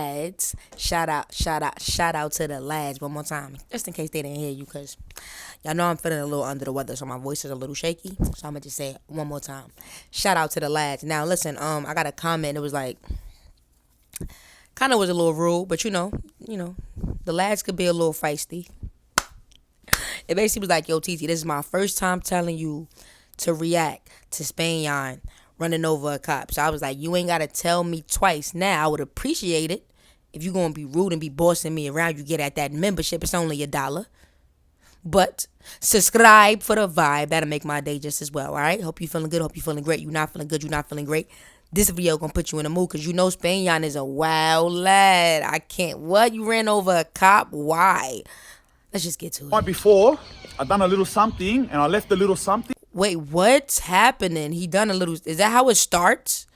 Lads, shout out to the lads one more time, just in case they didn't hear you, cause y'all know I'm feeling a little under the weather, so my voice is a little shaky. So I'm gonna just say it one more time. Shout out to the lads. Now listen, I got a comment. It was like, kind of was a little rude, but the lads could be a little feisty. It basically was like, yo, TT, this is my first time telling you to react to Spanian running over a cop. So I was like, you ain't gotta tell me twice. Now I would appreciate it if you gonna be rude and be bossing me around. You get at that membership. It's only $1. But subscribe for the vibe. That'll make my day just as well. All right. Hope you feeling good. Hope you feeling great. You not feeling good. You not feeling great. This video gonna put you in the mood because you know Spanian is a wild lad. I can't. What? You ran over a cop? Why? Let's just get to it. Right before, I done a little something and I left a little something. Wait, what's happening? He done a little. Is that how it starts?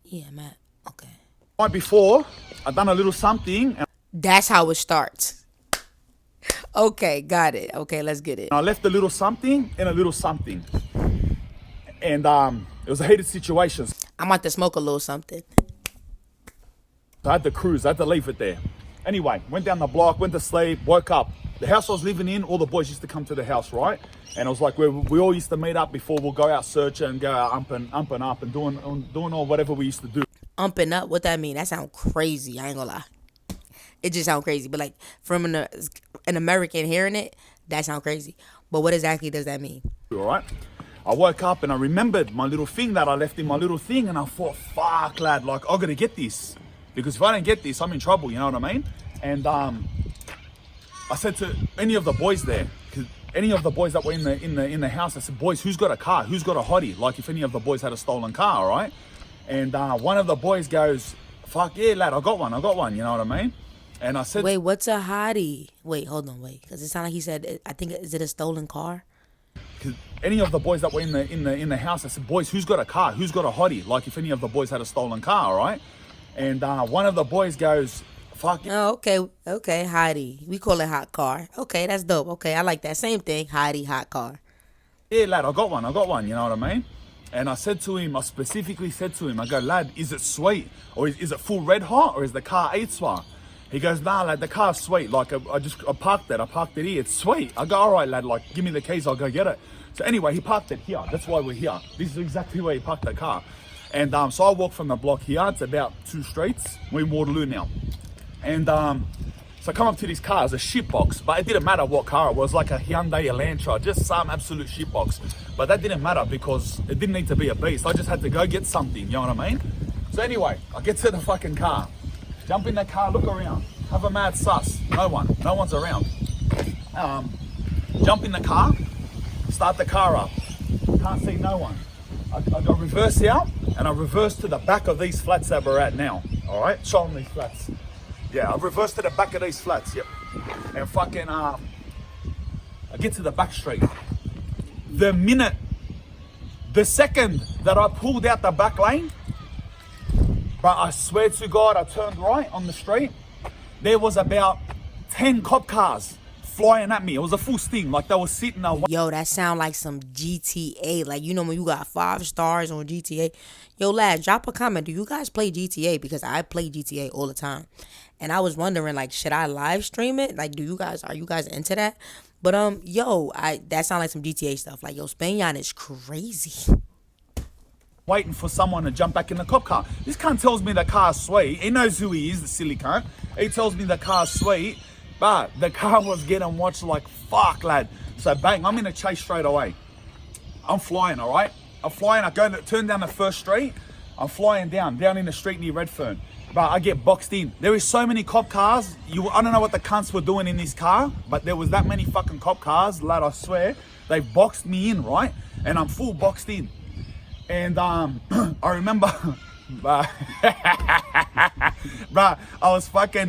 Yeah, Matt. Okay. Right before, I done a little something. And That's how it starts. Okay, got it. Okay, let's get it. I left a little something and a little something. And it was a heated situation. So I'm about to smoke a little something. I had to cruise. I had to leave it there. Anyway, went down the block, went to sleep, woke up. The house I was living in, all the boys used to come to the house, right? And it was like we all used to meet up before we'll go out searching and go out umping up and doing all whatever we used to do. Umping up? What that mean? That sound crazy. I ain't gonna lie. It just sound crazy. But like from an American hearing it, that sound crazy. But what exactly does that mean? All right. I woke up and I remembered my little thing that I left in my little thing, and I thought, fuck, lad, like I gotta get this, because if I don't get this, I'm in trouble. You know what I mean? And I said to any of the boys there, cause any of the boys that were in the house, I said, boys, who's got a car? Who's got a hottie? Like if any of the boys had a stolen car, right? And one of the boys goes, fuck yeah, lad, I got one. You know what I mean? And I said, Wait, what's a hottie? Wait, hold on, wait, because it sounded like he said, I think, is it a stolen car? cause any of the boys that were in the house, I said, boys, who's got a car? Who's got a hottie? Like if any of the boys had a stolen car, right? And one of the boys goes, fuck yeah. Oh, okay, hottie. We call it hot car. Okay, that's dope. Okay, I like that. Same thing, hottie, hot car. Yeah, lad, I got one, you know what I mean? And I said to him, I specifically said to him, I go, lad, is it sweet? Or is it full red hot? Or is the car 8-swar? He goes, nah, lad, the car's sweet. Like, I parked it here, it's sweet. I go, all right, lad, like, give me the keys, I'll go get it. So anyway, he parked it here. That's why we're here. This is exactly where he parked the car. And so I walked from the block here. It's about 2 streets. We're in Waterloo now. And so I come up to this car, it's a shitbox, but it didn't matter what car it was, like a Hyundai Elantra, just some absolute shitbox. But that didn't matter because it didn't need to be a beast. I just had to go get something, you know what I mean? So anyway, I get to the fucking car, jump in the car, look around, have a mad sus, no one's around. Jump in the car, start the car up, can't see no one. I got reverse out, and I reverse to the back of these flats that we're at now, all right? Show them these flats. Yeah, I reversed to the back of these flats, yep. And fucking, I get to the back street. The second that I pulled out the back lane, but I swear to God, I turned right on the street, there was about 10 cop cars flying at me. It was a full sting, like they were sitting there. Yo, that sound like some GTA. Like, you know when you got 5 stars on GTA. Yo, lad, drop a comment. Do you guys play GTA? Because I play GTA all the time. And I was wondering, like, should I live stream it? Like, are you guys into that? But, that sound like some GTA stuff. Like, yo, Spanian is crazy. Waiting for someone to jump back in the cop car. This cunt tells me the car's sweet. He knows who he is, the silly cunt. He tells me the car's sweet. But the car was getting watched like, fuck, lad. So bang, I'm in a chase straight away. I'm flying, all right? I'm flying, turn down the first street. I'm flying down in the street near Redfern. But I get boxed in. There is so many cop cars. I don't know what the cunts were doing in this car, but there was that many fucking cop cars, lad, I swear. They boxed me in, right? And I'm full boxed in. And I remember, bruh,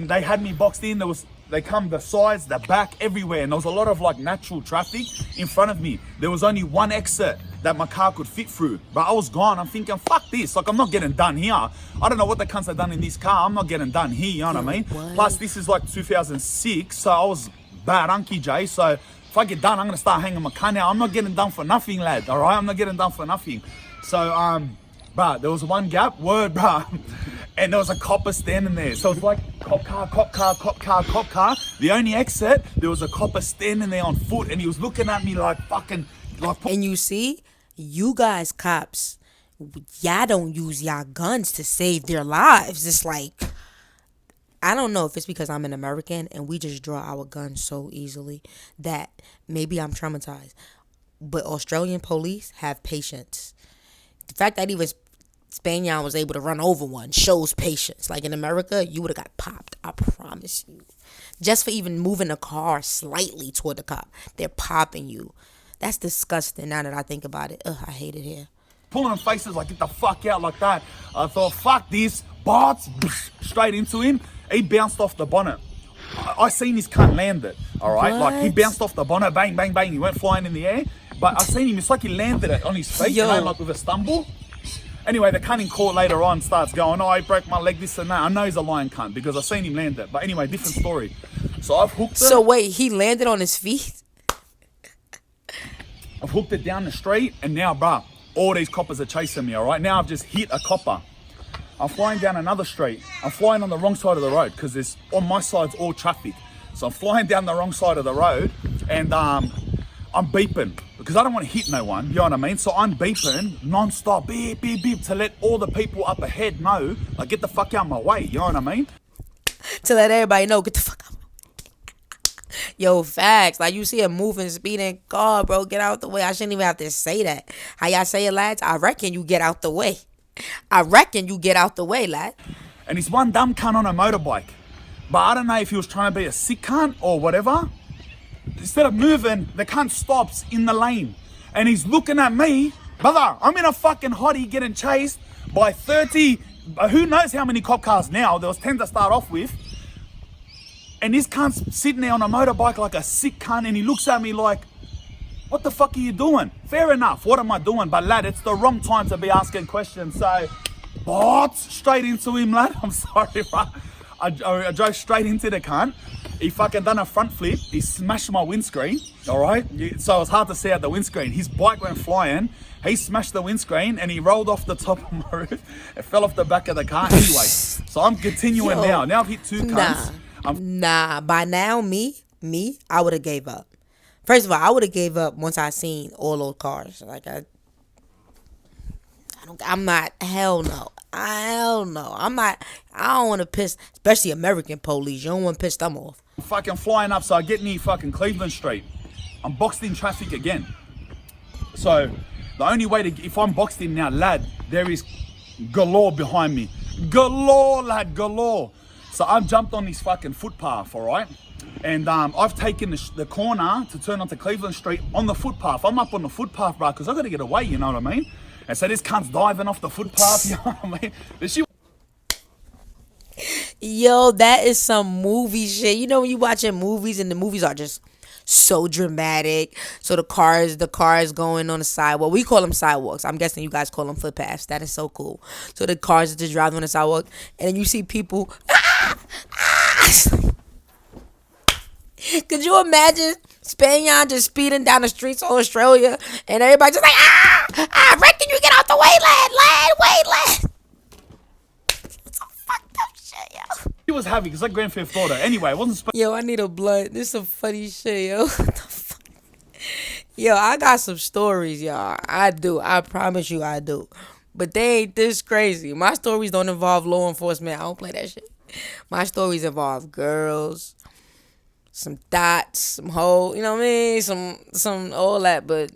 they had me boxed in. They come the sides, the back, everywhere. And there was a lot of like natural traffic in front of me. There was only one exit that my car could fit through. But I was gone. I'm thinking, fuck this. Like, I'm not getting done here. I don't know what the cunts have done in this car. I'm not getting done here, you know what I mean? What? Plus, this is like 2006. So I was bad unky, Jay. So if I get done, I'm going to start hanging my car now. I'm not getting done for nothing, lad. All right? I'm not getting done for nothing. So bruh, there was one gap, word, bruh, and there was a copper standing there. So it's like cop car, cop car, cop car, cop car. The only exit, there was a copper standing there on foot, and he was looking at me like fucking, like. And you see, you guys cops, y'all don't use y'all guns to save their lives. It's like, I don't know if it's because I'm an American and we just draw our guns so easily that maybe I'm traumatized. But Australian police have patience. The fact that even Spanian was able to run over one shows patience. Like in America, you would have got popped. I promise you. Just for even moving the car slightly toward the cop, they're popping you. That's disgusting now that I think about it. Ugh, I hate it here. Pulling faces like, get the fuck out like that. I thought, fuck this. Bots, straight into him. He bounced off the bonnet. I seen his cunt land it, alright? Like, he bounced off the bonnet, bang, bang, bang. He went flying in the air. But I seen him, it's like he landed it on his feet, you know, like with a stumble. Anyway, the cunt in court later on starts going, oh, he broke my leg, this and that. I know he's a lying cunt because I seen him land it. But anyway, different story. So I've hooked it. So wait, he landed on his feet? I've hooked it down the street, and now, bruh, all these coppers are chasing me, alright? Now I've just hit a copper. I'm flying down another street. I'm flying on the wrong side of the road because there's, on my side's all traffic. So I'm flying down the wrong side of the road, and I'm beeping because I don't want to hit no one, you know what I mean? So I'm beeping non-stop, beep, beep, beep, to let all the people up ahead know, like, get the fuck out of my way, you know what I mean? To let everybody know, get the fuck out. Yo, facts. Like, you see a moving, speeding car, bro, get out the way. I shouldn't even have to say that. How y'all say it, lads? I reckon you get out the way. I reckon you get out the way, lad. And he's one dumb cunt on a motorbike. But I don't know if he was trying to be a sick cunt or whatever. Instead of moving, the cunt stops in the lane. And he's looking at me. Brother, I'm in a fucking hottie getting chased by 30, who knows how many cop cars now. There was 10 to start off with. And this cunt's sitting there on a motorbike like a sick cunt. And he looks at me like, what the fuck are you doing? Fair enough, what am I doing? But lad, it's the wrong time to be asking questions. So, what? Straight into him, lad. I'm sorry, bro. I drove straight into the cunt. He fucking done a front flip. He smashed my windscreen, all right? So it was hard to see out the windscreen. His bike went flying. He smashed the windscreen and he rolled off the top of my roof. It fell off the back of the car anyway. So I'm continuing now. Now I've hit two cunts. Nah, by now, me, I would have gave up. First of all, I would have gave up once I seen all those cars. Like, I'm not, hell no. I don't want to piss, especially American police. You don't want to piss them off. I'm fucking flying up, so I get near fucking Cleveland Street. I'm boxed in traffic again. So, the only way to, if I'm boxed in now, lad, there is galore behind me. Galore, lad, galore. So I've jumped on this fucking footpath, all right? And I've taken the corner to turn onto Cleveland Street on the footpath. I'm up on the footpath, bro, because I've got to get away, you know what I mean? And so this cunt's diving off the footpath, you know what I mean? Yo, that is some movie shit. You know when you watching movies and the movies are just so dramatic. So the cars going on the sidewalk. We call them sidewalks. I'm guessing you guys call them footpaths. That is so cool. So the cars are just driving on the sidewalk. And then you see people... Could you imagine Spanian just speeding down the streets of Australia and everybody just like, I reckon you get out the way, lad. It's some fucked up shit, yo. He was happy because like Grand Theft Auto. Anyway, it wasn't... Yo, I need a blunt. This is some funny shit, yo. What the fuck? Yo, I got some stories, y'all. I do. I promise you I do. But they ain't this crazy. My stories don't involve law enforcement. I don't play that shit. My stories involve girls, some dots, some hoes, you know what I mean? Some all that, but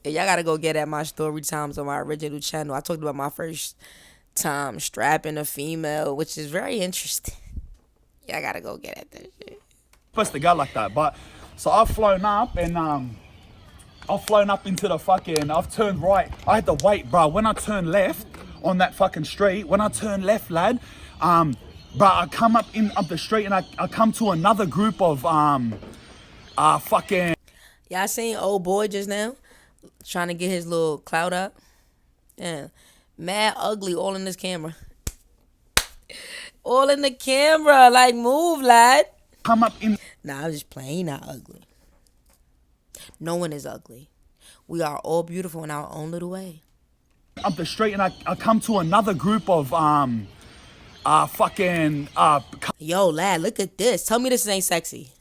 yeah, y'all gotta go get at my story times on my original channel. I talked about my first time strapping a female, which is very interesting. Y'all gotta go get at that shit. Supposed to go like that, but so I've flown up and I've flown up into the fucking, I've turned right. I had to wait, bro. When I turned left on that fucking street, when I turned left, lad, but I come up the street and I come to another group of fucking... Y'all seen old boy just now? Trying to get his little clout up? Yeah. Mad ugly all in this camera. All in the camera. Like, move, lad. Come up in... Nah, I was just playing. He not ugly. No one is ugly. We are all beautiful in our own little way. Up the street and I come to another group of Yo, lad, look at this. Tell me this ain't sexy.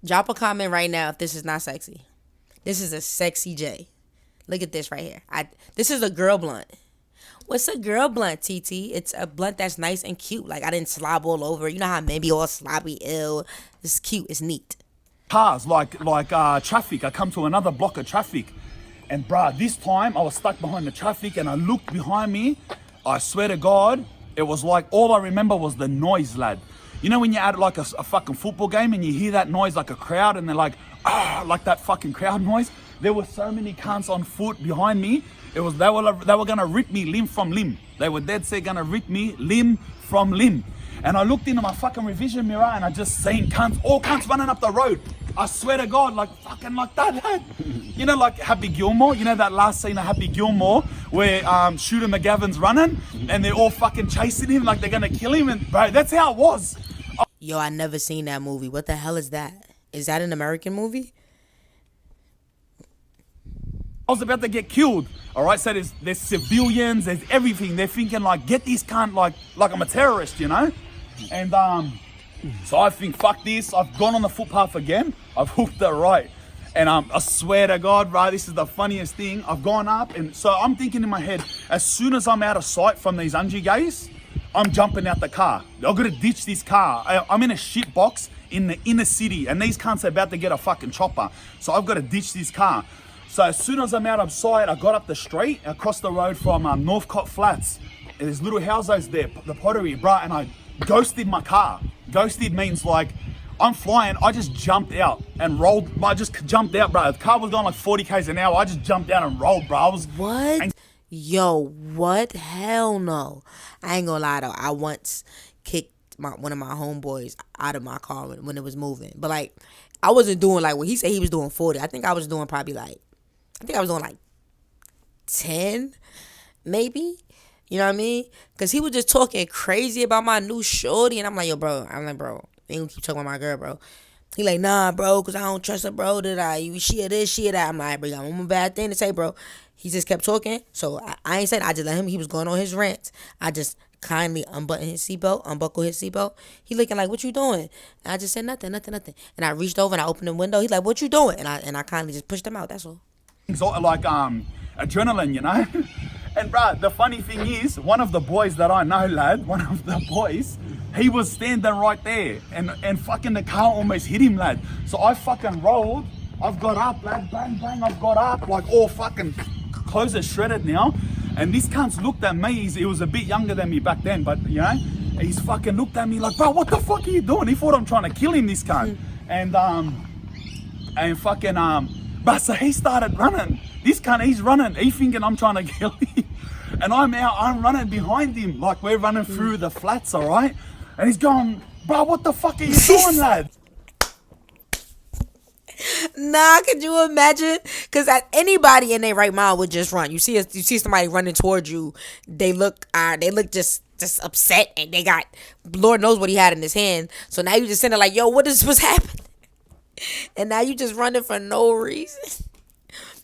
Drop a comment right now if this is not sexy. This is a sexy J. Look at this right here. This is a girl blunt. What's a girl blunt, TT? It's a blunt that's nice and cute. Like, I didn't slob all over. You know how men be all sloppy, ill. It's cute. It's neat. Cars, like traffic. I come to another block of traffic. And, bruh, this time I was stuck behind the traffic and I looked behind me. I swear to God, it was like all I remember was the noise, lad. You know when you're at like a fucking football game and you hear that noise like a crowd and they're like, ah, like that fucking crowd noise? There were so many cunts on foot behind me. They were gonna rip me limb from limb. They were dead set gonna rip me limb from limb. And I looked into my fucking revision mirror and I just seen cunts, all cunts running up the road. I swear to God, like fucking like that, lad. You know, like Happy Gilmore. You know that last scene of Happy Gilmore where Shooter McGavin's running and they're all fucking chasing him like they're gonna kill him. And bro, that's how it was. Yo, I never seen that movie. What the hell is that? Is that an American movie? I was about to get killed. All right, so there's civilians, there's everything. They're thinking like, get this cunt like I'm a terrorist, you know? And so I think, fuck this. I've gone on the footpath again. I've hooked it right. And I swear to God, bro, this is the funniest thing. I've gone up and so I'm thinking in my head, as soon as I'm out of sight from these Ungie guys, I'm jumping out the car. I've got to ditch this car. I'm in a shit box in the inner city and these cunts are about to get a fucking chopper. So I've got to ditch this car. So as soon as I'm out of sight, I got up the street, across the road from Northcott Flats. There's little houses there, the pottery, bro, and I ghosted my car. Ghosted means like, I'm flying, I just jumped out and rolled. I just jumped out, bro. The car was going like 40 k's an hour. I just jumped out and rolled, bro. What? Yo, what? Hell no. I ain't gonna lie though. I once kicked one of my homeboys out of my car when it was moving. But like, I wasn't doing like what he said he was doing 40. I think I was doing probably like, 10, maybe. You know what I mean? Because he was just talking crazy about my new shorty. And I'm like, yo, bro. I'm like, bro, they gonna keep talking about my girl, bro. He like, nah, bro, because I don't trust her, bro. She of this, she of that. I'm like, bro, you got one more bad thing to say, bro. He just kept talking. So I ain't saying, I just let him. He was going on his rant. I just kindly unbuckled his seatbelt. He looking like, what you doing? And I just said, nothing. And I reached over and I opened the window. He like, what you doing? And I kindly just pushed him out. That's all. Sort of like adrenaline, you know? And bro, the funny thing is, one of the boys that I know, lad, he was standing right there and fucking the car almost hit him, lad. So I fucking rolled, I've got up, lad, bang, I've got up, like all fucking clothes are shredded now. And this cunt's looked at me, he was a bit younger than me back then, but you know, he's fucking looked at me like, bro, what the fuck are you doing? He thought I'm trying to kill him, this cunt. And fucking, but so he started running. This cunt, he's running. He thinking I'm trying to kill him. And I'm running behind him. Like we're running through the flats, all right? And he's going, bro, what the fuck are you doing, lad? Nah, could you imagine? Because anybody in their right mind would just run. You see somebody running towards you. They look just upset, and they got Lord knows what he had in his hand. So now you just sitting there like, yo, what's happening? And now you just running for no reason.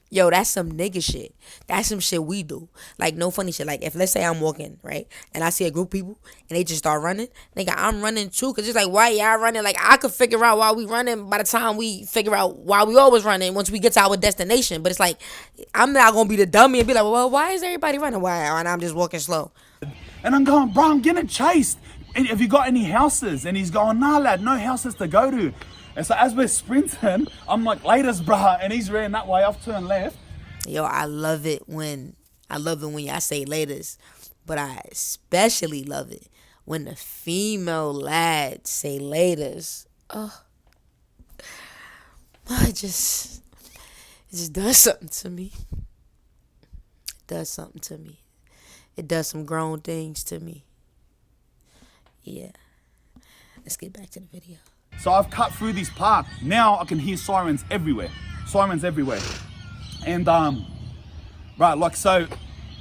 Yo, that's some nigga shit. That's some shit we do. Like, no funny shit. Like, if let's say I'm walking, right? And I see a group of people and they just start running. Nigga, I'm running too. Because it's like, why y'all running? Like, I could figure out why we running by the time we figure out why we always running once we get to our destination. But it's like, I'm not going to be the dummy and be like, well, why is everybody running? Why? And I'm just walking slow. And I'm going, bro, I'm getting chased. And have you got any houses? And he's going, nah, lad, no houses to go to. And so as we're sprinting, I'm like, laters, bruh. And he's ran that way. I've turned left. Yo, I love it when y'all say laters. But I especially love it when the female lads say laters. Oh. It just does something to me. It does something to me. It does some grown things to me. Yeah. Let's get back to the video. So I've cut through this park. Now I can hear sirens everywhere. And right, like, so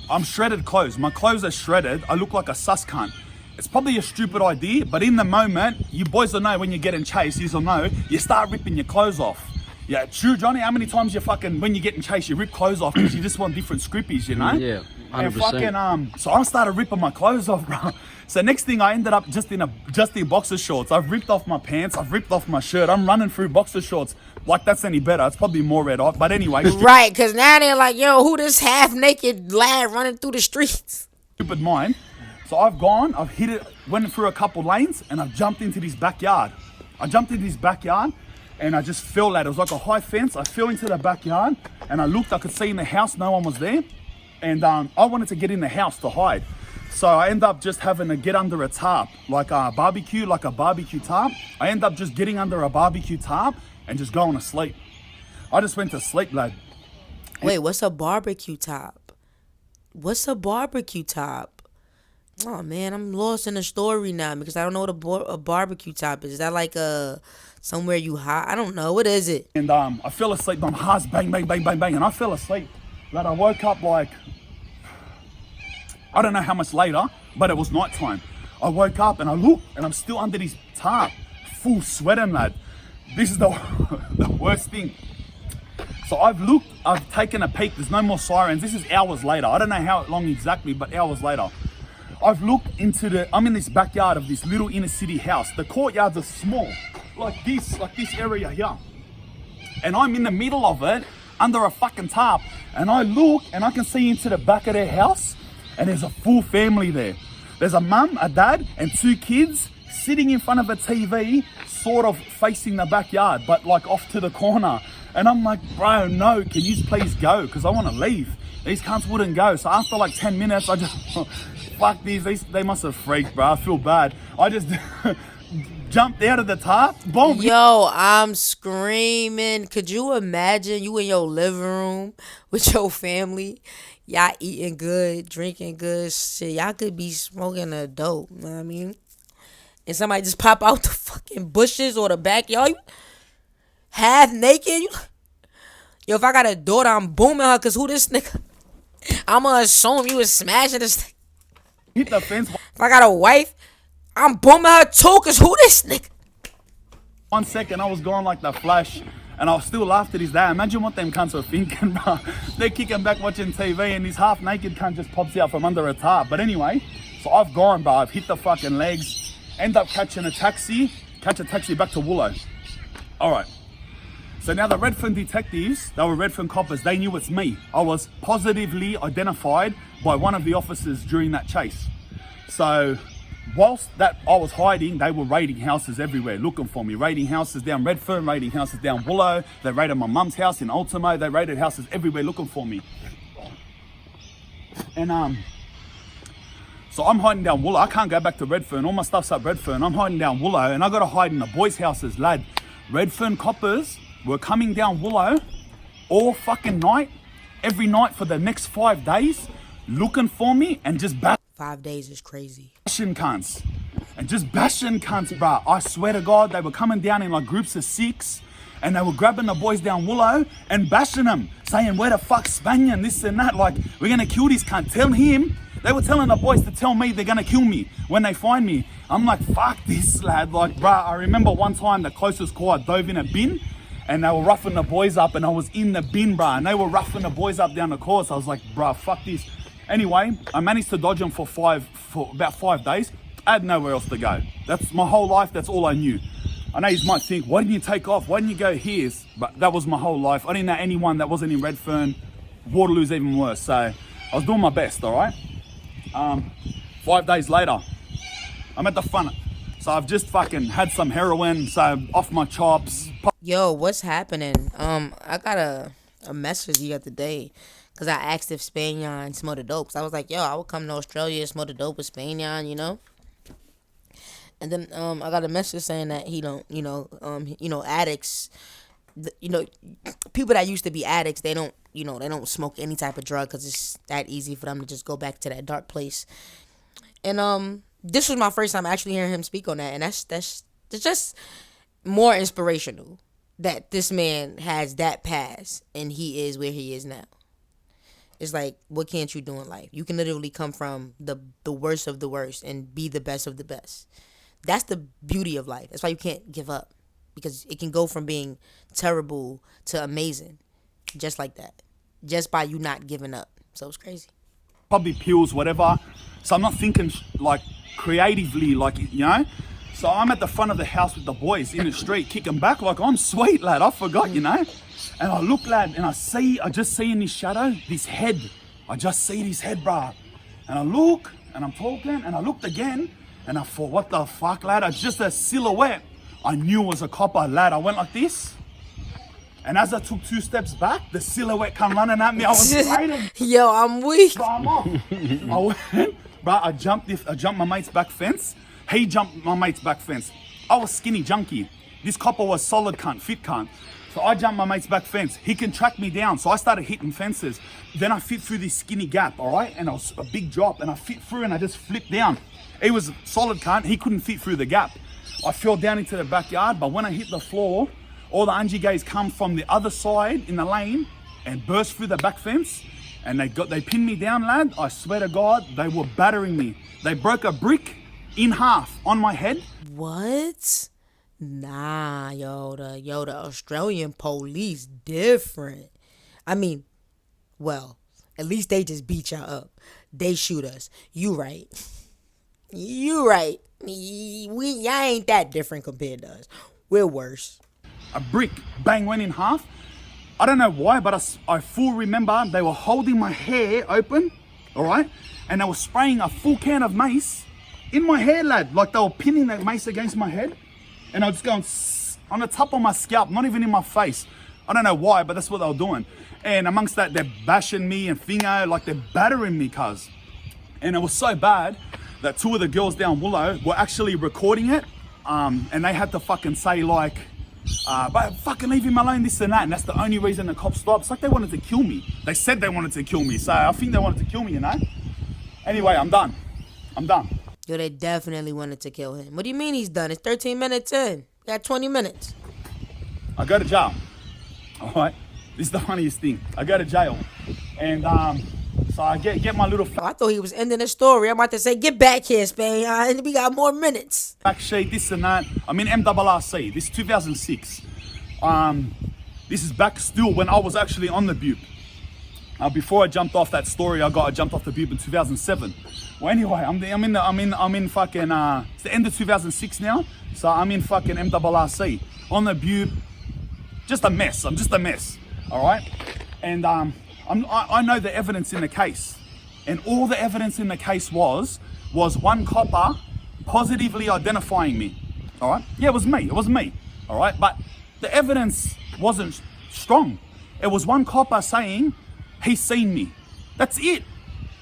I'm shredded clothes. My clothes are shredded. I look like a sus cunt. It's probably a stupid idea, but in the moment, you boys will know when you're getting chased, you'll know, you start ripping your clothes off. Yeah, true, Johnny. How many times you fucking, when you're getting chased, you rip clothes off because you just want different scrippies, you know? Yeah, 100%. And fucking, so I started ripping my clothes off, bro. So next thing I ended up just in boxer shorts. I've ripped off my pants. I've ripped off my shirt. I'm running through boxer shorts. Like that's any better. It's probably more red hot. But anyway. Right, because now they're like, yo, who this half naked lad running through the streets? Stupid mind. So I've hit it, went through a couple lanes and I've jumped into this backyard. And I just fell out. It was like a high fence. I fell into the backyard and I looked, I could see in the house, no one was there. And I wanted to get in the house to hide. So I end up just having to get under a tarp, like a barbecue tarp. I end up just getting under a barbecue tarp and just going to sleep. I just went to sleep, lad. Wait, what's a barbecue top? What's a barbecue top? Oh man, I'm lost in the story now because I don't know what a barbecue top is. Is that like somewhere you hide? I don't know. What is it? And I fell asleep on hearts, bang, bang, bang, bang, bang, and I fell asleep. But I woke up like, I don't know how much later, but it was nighttime. I woke up and I looked and I'm still under this tarp, full sweating, lad. This is the worst thing. So I've taken a peek, there's no more sirens. This is hours later. I don't know how long exactly, but hours later. I've looked I'm in this backyard of this little inner city house. The courtyards are small, like this area here. And I'm in the middle of it, under a fucking tarp. And I look and I can see into the back of their house and there's a full family there. There's a mum, a dad, and 2 kids sitting in front of a TV, sort of facing the backyard, but like off to the corner. And I'm like, bro, no, can you please go? Because I want to leave. These cunts wouldn't go. So after like 10 minutes, I just, fuck these, they must have freaked, bro. I feel bad. I just jumped out of the tarp, boom. Yo, I'm screaming. Could you imagine you in your living room with your family? Y'all eating good, drinking good shit. Y'all could be smoking a dope, you know what I mean? And somebody just pop out the fucking bushes or the backyard. Half naked. Yo, if I got a daughter, I'm booming her, because who this nigga? I'm going to assume you was smashing this nigga. Hit the fence. If I got a wife, I'm booming her too, because who this nigga? 1 second, I was going like the Flash, and I still laughed at his dad. Imagine what them cunts were thinking, bro. They're kicking back watching TV, and this half-naked cunt just pops out from under a tarp. But anyway, so I've gone, bro. I've hit the fucking legs. End up catching a taxi back to Woolo. All right. So now the Redfern detectives, they were Redfern coppers, they knew it's me. I was positively identified by one of the officers during that chase. So whilst that I was hiding, they were raiding houses everywhere, looking for me. Raiding houses down Redfern, raiding houses down Woolo. They raided my mum's house in Ultimo. They raided houses everywhere looking for me. And so I'm hiding down Woolo. I can't go back to Redfern. All my stuff's at Redfern. I'm hiding down Woolo, and I got to hide in the boys' houses, lad. Redfern coppers were coming down Woolo all fucking night, every night for the next 5 days, looking for me and just 5 days is crazy. bashing cunts. And just bashing cunts, bruh. I swear to God, they were coming down in like groups of 6, and they were grabbing the boys down Woolo and bashing them, saying, where the fuck's Spanian, this and that, like, we're gonna kill this cunt, tell him. They were telling the boys to tell me they're gonna kill me when they find me. I'm like, fuck this, lad. Like, bruh, I remember one time the closest call, I dove in a bin, and they were roughing the boys up, and I was in the bin, bruh, and they were roughing the boys up down the course. I was like, bruh, fuck this. Anyway, I managed to dodge them for about 5 days. I had nowhere else to go. That's my whole life, that's all I knew. I know you might think, why didn't you take off? Why didn't you go here? But that was my whole life. I didn't know anyone that wasn't in Redfern. Waterloo's even worse. So I was doing my best, all right? 5 days later, I'm at the front. So I've just fucking had some heroin, so off my chops. Yo, what's happening? I got a message the other day, because I asked if Spanian smelled the dope. So I was like, yo, I would come to Australia and smoke the dope with Spanian, you know? And then I got a message saying that he don't, addicts, people that used to be addicts, they don't smoke any type of drug because it's that easy for them to just go back to that dark place. And this was my first time actually hearing him speak on that, and that's just more inspirational that this man has that past and he is where he is now. It's like, what can't you do in life? You can literally come from the worst of the worst and be the best of the best. That's the beauty of life. That's why you can't give up. because it can go from being terrible to amazing, just like that, just by you not giving up. So it's crazy. Probably pills, whatever. So I'm not thinking like creatively, like, you know. So I'm at the front of the house with the boys in the street, kicking back like I'm sweet, lad. I forgot, you know. And I look, lad, and I just see in this shadow, this head. I just see this head, bruh. And I look, and I'm talking, and I looked again, and I thought, what the fuck, lad? It's just a silhouette. I knew it was a copper, lad. I went like this. And as I took 2 steps back, the silhouette come running at me. I was waiting. Yo, I'm weak. So I'm off. I went, bro, I jumped my mate's back fence. He jumped my mate's back fence. I was skinny junkie. This copper was solid cunt, fit cunt. So I jumped my mate's back fence. He can track me down. So I started hitting fences. Then I fit through this skinny gap, all right? And it was a big drop. And I fit through and I just flipped down. He was solid cunt. He couldn't fit through the gap. I fell down into the backyard. But when I hit the floor, all the Angie gays come from the other side in the lane and burst through the back fence. And they pinned me down, lad. I swear to God, they were battering me. They broke a brick in half on my head. What? Nah, yo, the Australian police different. I mean, well, at least they just beat y'all up. They shoot us. You right. You right. Y'all ain't that different compared to us. We're worse. A brick, bang, went in half. I don't know why, but I full remember they were holding my hair open, all right? And they were spraying a full can of mace in my hair, lad. Like they were pinning that mace against my head. And I was going on the top of my scalp, not even in my face. I don't know why, but that's what they were doing. And amongst that, they're bashing me and finger, like they're battering me, cuz. And it was so bad that 2 of the girls down Willow were actually recording it. And they had to fucking say like, but fucking leave him alone, this and that. And that's the only reason the cops stopped. It's like they wanted to kill me. They said they wanted to kill me. So I think they wanted to kill me, you know? Anyway, I'm done. Yo, they definitely wanted to kill him. What do you mean he's done? It's 13 minutes in. Got 20 minutes. I go to jail. All right? This is the funniest thing. I go to jail. And so I get my little I thought he was ending the story. I'm about to say, get back here, Spain. We got more minutes. fact sheet, this and that. I'm in MRRC. This is 2006. This is back still when I was actually on the Butte. Before I jumped off that story, I jumped off the Butte in 2007. Well, anyway, I'm in fucking. It's the end of 2006 now, so I'm in fucking MRRC on the Butte. Just a mess. I'm just a mess. All right, and I know the evidence in the case, and all the evidence in the case was one copper positively identifying me. All right, yeah, it was me. All right, but the evidence wasn't strong. It was one copper saying he's seen me. That's it.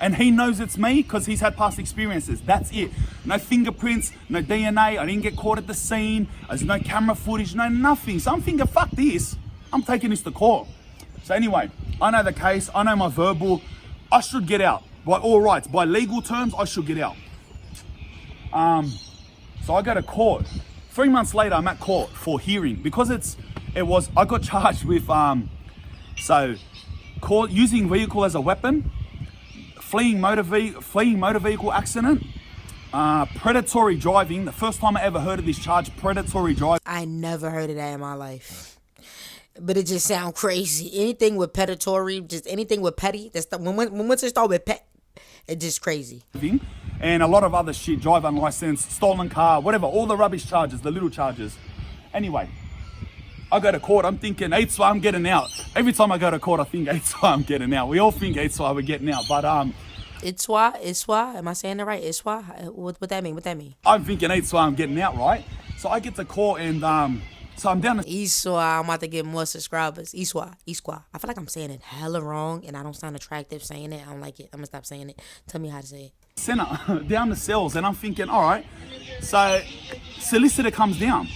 And he knows it's me because he's had past experiences. That's it. No fingerprints, no DNA. I didn't get caught at the scene. There's no camera footage, no nothing. So I'm thinking, fuck this. I'm taking this to court. So anyway, I know the case. I know my verbal. I should get out. By all rights, by legal terms, I should get out. So I go to court. 3 months later, I'm at court for hearing because I got charged with using vehicle as a weapon, fleeing motor vehicle accident, predatory driving. The first time I ever heard of this charge, predatory driving. I never heard of that in my life. But it just sounds crazy. Anything with predatory, just anything with petty, once it start with pet, it's just crazy. And a lot of other shit, drive unlicensed, stolen car, whatever, all the rubbish charges, the little charges. Anyway, I go to court, I'm thinking, I'm getting out. Every time I go to court, I think, I'm getting out. We all think we're getting out, but Iswa, am I saying that right? Iswa? What that mean? I'm thinking, I'm getting out, right? So I get to court and, so I'm down to... Iswa, I'm about to get more subscribers. Iswa. I feel like I'm saying it hella wrong and I don't sound attractive saying it. I don't like it. I'm gonna stop saying it. Tell me how to say it. Center, down the cells, and I'm thinking, all right. So solicitor comes down.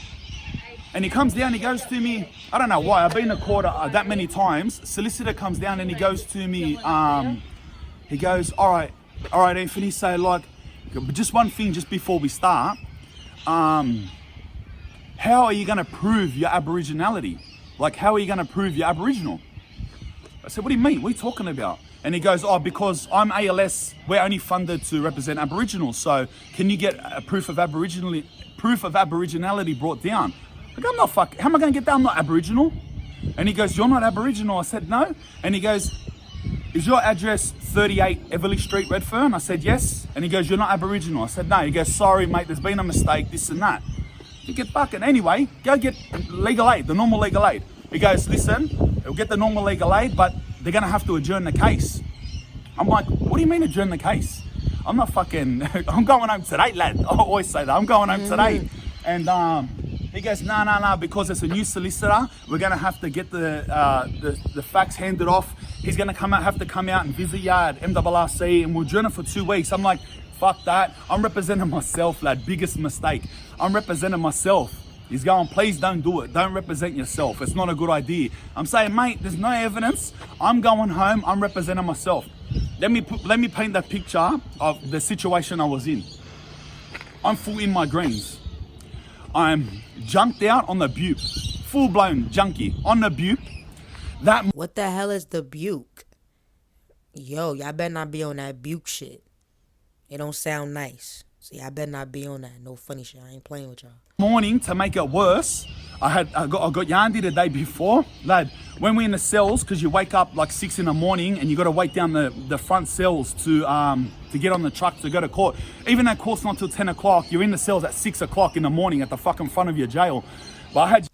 And he comes down, he goes to me, I don't know why, I've been to court that many times. Solicitor comes down and he goes to me, he goes, all right, Anthony, so like, just one thing just before we start, how are you gonna prove your Aboriginality? Like, how are you gonna prove you're Aboriginal? I said, what do you mean? What are you talking about? And he goes, because I'm ALS, we're only funded to represent Aboriginals, so can you get a proof of Aboriginality brought down? I go, I'm not fucking, how am I going to get there? I'm not Aboriginal. And he goes, you're not Aboriginal? I said, no. And he goes, is your address 38 Everleigh Street, Redfern? I said, yes. And he goes, you're not Aboriginal? I said, no. He goes, sorry, mate, there's been a mistake, this and that. You get fucking, anyway, go get legal aid, the normal legal aid. He goes, listen, we'll get the normal legal aid, but they're going to have to adjourn the case. I'm like, what do you mean adjourn the case? I'm not fucking, I'm going home today, lad. I always say that, I'm going home today. And he goes, no, because it's a new solicitor, we're going to have to get the facts handed off. He's going to have to come out and visit you at MRRC, and we'll adjourn it for 2 weeks. I'm like, fuck that. I'm representing myself, lad. Biggest mistake. I'm representing myself. He's going, please don't do it. Don't represent yourself. It's not a good idea. I'm saying, mate, there's no evidence. I'm going home. I'm representing myself. Let me paint that picture of the situation I was in. I'm full in my greens. I'm junked out on the butte. Full-blown junkie on the butte. What the hell is the buke? Yo, y'all better not be on that buke shit. It don't sound nice. So y'all better not be on that. No funny shit. I ain't playing with y'all. Morning, to make it worse, I got Yandy the day before. Lad, when we're in the cells, because you wake up like 6 in the morning and you got to wait down the front cells to get on the truck to go to court. Even though court's not till 10 o'clock, you're in the cells at 6 o'clock in the morning at the fucking front of your jail. But I had...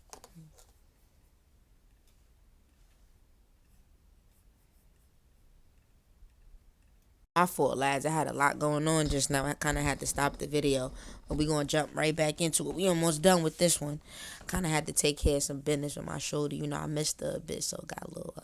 My fault, lads. I had a lot going on just now. I kind of had to stop the video. But we're going to jump right back into it. We almost done with this one. Kind of had to take care of some business with my shoulder. You know, I missed a bit, so got a little...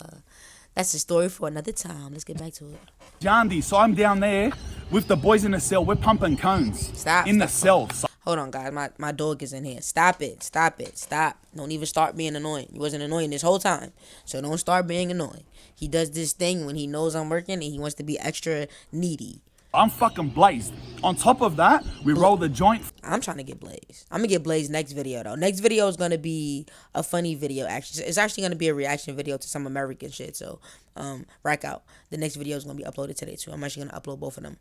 That's a story for another time. Let's get back to it. Jandy, so I'm down there with the boys in the cell. We're pumping cones. Stop. In the cell. So hold on, guys. My dog is in here. Stop it. Stop. Don't even start being annoying. You wasn't annoying this whole time. So don't start being annoying. He does this thing when he knows I'm working and he wants to be extra needy. I'm fucking blazed. On top of that, we roll the joint. I'm trying to get blazed. I'm going to get blazed next video, though. Next video is going to be a funny video, actually. It's actually going to be a reaction video to some American shit. So, rack out. The next video is going to be uploaded today, too. I'm actually going to upload both of them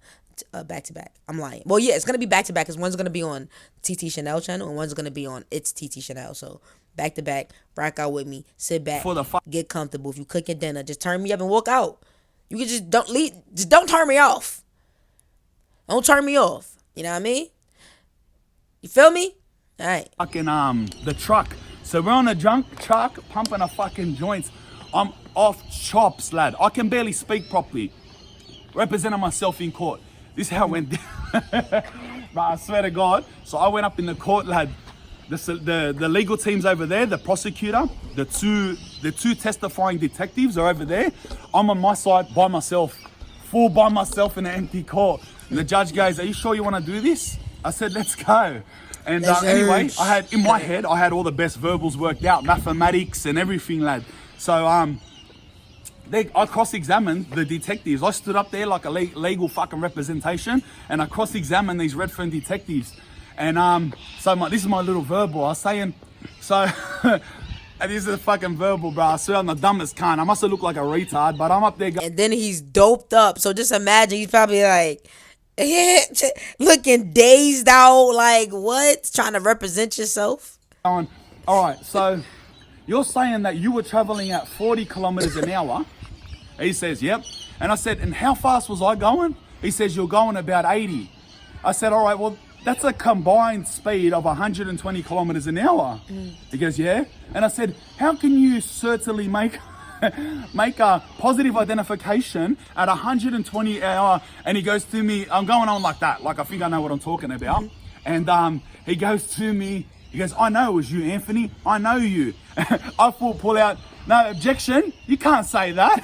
back to back. I'm lying. Well, yeah, it's going to be back to back because one's going to be on TT Shanell channel and one's going to be on It's TT Shanell. So, back to back, rack out with me, sit back, get comfortable. If you cooking dinner, just turn me up and walk out. You can just don't turn me off. Don't turn me off. You know what I mean? You feel me? All right. Fucking the truck. So we're on a junk truck pumping a fucking joints. I'm off chops, lad. I can barely speak properly. Representing myself in court. This is how it went down. But I swear to God. So I went up in the court, lad. The legal team's over there. The prosecutor, the two testifying detectives are over there. I'm on my side by myself, full by myself in an empty court. And the judge goes, "Are you sure you want to do this?" I said, "Let's go." And anyway, I had in my head, I had all the best verbals worked out, mathematics and everything, lad. So I cross-examined the detectives. I stood up there like a legal fucking representation, and I cross-examined these Redfern detectives. And this is my little verbal. I was saying, so. And this is a fucking verbal, bro. I swear I'm the dumbest cunt. I must have looked like a retard, but I'm up there. And then he's doped up. So just imagine he's probably like, looking dazed out. Like, what? Trying to represent yourself? All right, so you're saying that you were traveling at 40 kilometers an hour. He says, yep. And I said, and how fast was I going? He says, you're going about 80. I said, all right, well, that's a combined speed of 120 kilometers an hour. He goes, yeah. And I said, how can you certainly make a positive identification at 120 hour? And he goes to me, I'm going on like that, like I think I know what I'm talking about. And he goes to me, he goes, I know it was you, Anthony. I know you. I pull out, no objection, you can't say that.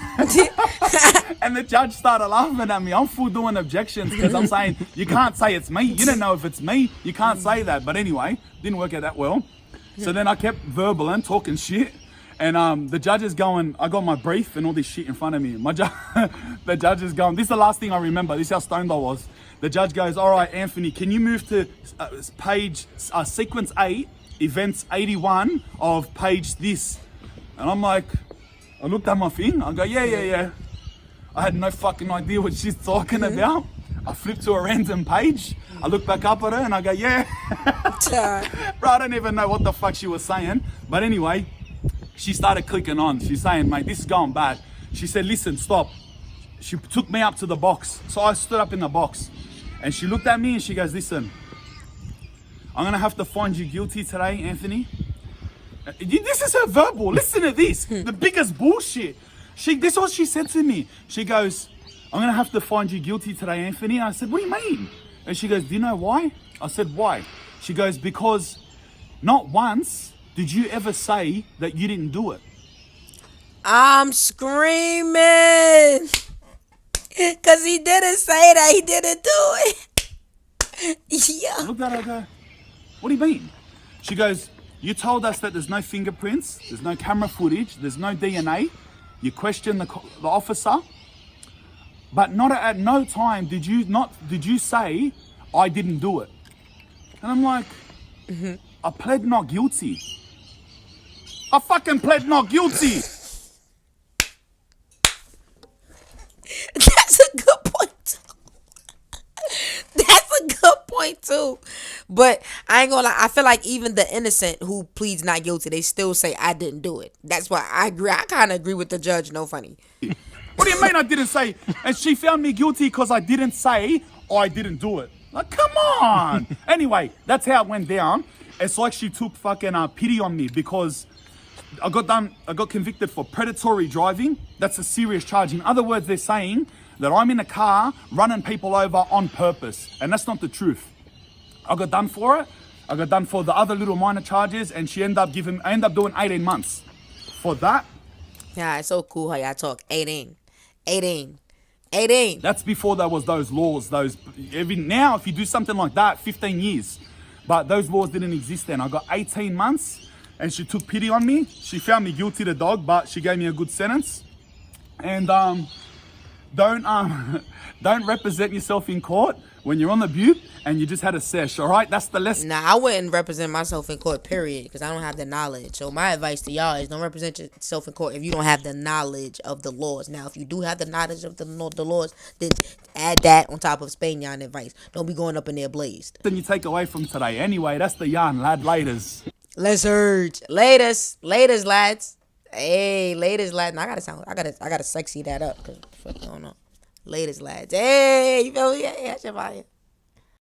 And the judge started laughing at me. I'm full doing objections because I'm saying, you can't say it's me. You don't know if it's me. You can't say that. But anyway, didn't work out that well. So then I kept verbal and talking shit. And the judge is going, I got my brief and all this shit in front of me. The judge is going, this is the last thing I remember. This is how stoned I was. The judge goes, all right, Anthony, can you move to page sequence 8, events 81 of page this? And I'm like, I looked at my thing. I go, yeah. I had no fucking idea what she's talking about. I flipped to a random page. I look back up at her and I go, yeah. Bro, I don't even know what the fuck she was saying. But anyway, she started clicking on. She's saying, mate, this is going bad. She said, listen, stop. She took me up to the box. So I stood up in the box. And she looked at me and she goes, listen, I'm going to have to find you guilty today, Anthony. This is her verbal. Listen to this. The biggest bullshit. This is what she said to me. She goes, I'm going to have to find you guilty today, Anthony. And I said, what do you mean? And she goes, do you know why? I said, why? She goes, because not once did you ever say that you didn't do it. I'm screaming. Because he didn't say that he didn't do it. Yeah. I looked at her and go, what do you mean? She goes, you told us that there's no fingerprints, there's no camera footage, there's no DNA. You questioned the officer. But not at no time did you say I didn't do it. And I'm like, I pled not guilty. I fucking pled not guilty. That's a good point too. That's a good point too. But I ain't gonna lie, I feel like even the innocent who pleads not guilty, they still say I didn't do it. That's why I agree. I kind of agree with the judge. No funny. What do you mean I didn't say? And she found me guilty because I didn't say I didn't do it. Like, come on. Anyway, that's how it went down. It's like she took fucking pity on me because I got convicted for predatory driving. That's a serious charge. In other words, they're saying that I'm in a car running people over on purpose. And that's not the truth. I got done for it. I got done for the other little minor charges, and I ended up doing 18 months for that. Yeah, it's so cool how y'all talk. 18. That's before there was those laws. Now, if you do something like that, 15 years. But those laws didn't exist then. I got 18 months, and she took pity on me. She found me guilty to dog, but she gave me a good sentence. And don't represent yourself in court when you're on the butte and you just had a sesh, all right? That's the lesson. Nah, I wouldn't represent myself in court, period, because I don't have the knowledge. So my advice to y'all is don't represent yourself in court if you don't have the knowledge of the laws. Now, if you do have the knowledge of the laws, then add that on top of Spanian advice. Don't be going up in there blazed. Then you take away from today. Anyway, that's the yarn, lad. Laters. Let's urge. Laters, lads. Hey, laters, lads. Now, I gotta sexy that up, because I don't know. Laters, lads. Hey, you feel me? Yeah, that's your fire.